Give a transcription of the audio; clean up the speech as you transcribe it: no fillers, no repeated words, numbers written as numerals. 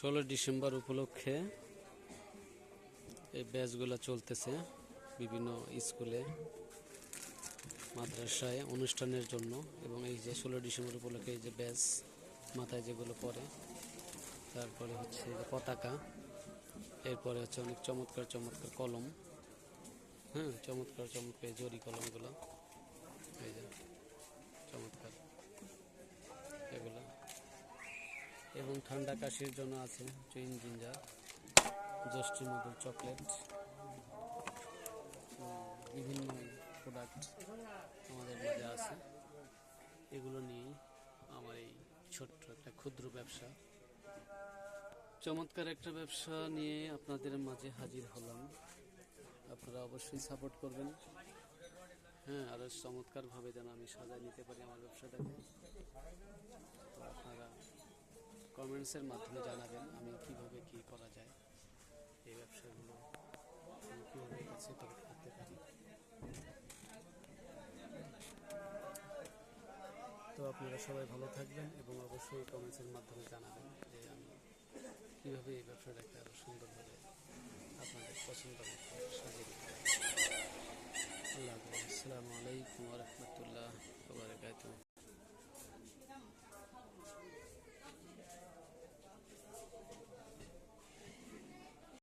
16 December উপলক্ষে এই ব্যাচগুলো চলতেছে বিভিন্ন স্কুলে মাদ্রাসায় অনুষ্ঠানের জন্য। এবং এই যে 16 ডিসেম্বর উপলক্ষে এই যে ব্যাচ মাথায় যেগুলো পরে, তারপরে হচ্ছে এই যে পতাকা, এরপরে হচ্ছে অনেক চমৎকার চমৎকার কলম, চমৎকার চমৎকার জরি কলমগুলো, এই যে চমৎকার এগুলো। এবং ঠান্ডা কাশির জন্য আছে চুইং জিঞ্জার, জষ্টি মধুর চকলেট, বিভিন্ন প্রোডাক্ট আমাদের মাঝে আছে। এগুলো নিয়েই আমার এই ছোট্ট একটা ক্ষুদ্র ব্যবসা, চমৎকার একটা ব্যবসা নিয়ে আপনাদের মাঝে হাজির হলাম। আপনারা অবশ্যই সাপোর্ট করবেন, আরও চমৎকারভাবে যেন আমি সাজায় নিতে পারি আমার ব্যবসাটাকে। তো আপনারা কমেন্টসের মাধ্যমে জানাবেন আমি কিভাবে কি করা যায়, এই ব্যবসাগুলো আমি কীভাবে কাছে করে করতে পারি। তো আপনারা সবাই ভালো থাকবেন এবং অবশ্যই কমেন্টসের মাধ্যমে জানাবেন যে আমি কীভাবে এই ব্যবসাটাকে আরও সুন্দরভাবে আপনাদের পছন্দ মতো সাজিয়ে দিতে পারি। আল্লাহ হাফেজ। আসসালামু আলাইকুম ওয়া রাহমাতুল্লাহ।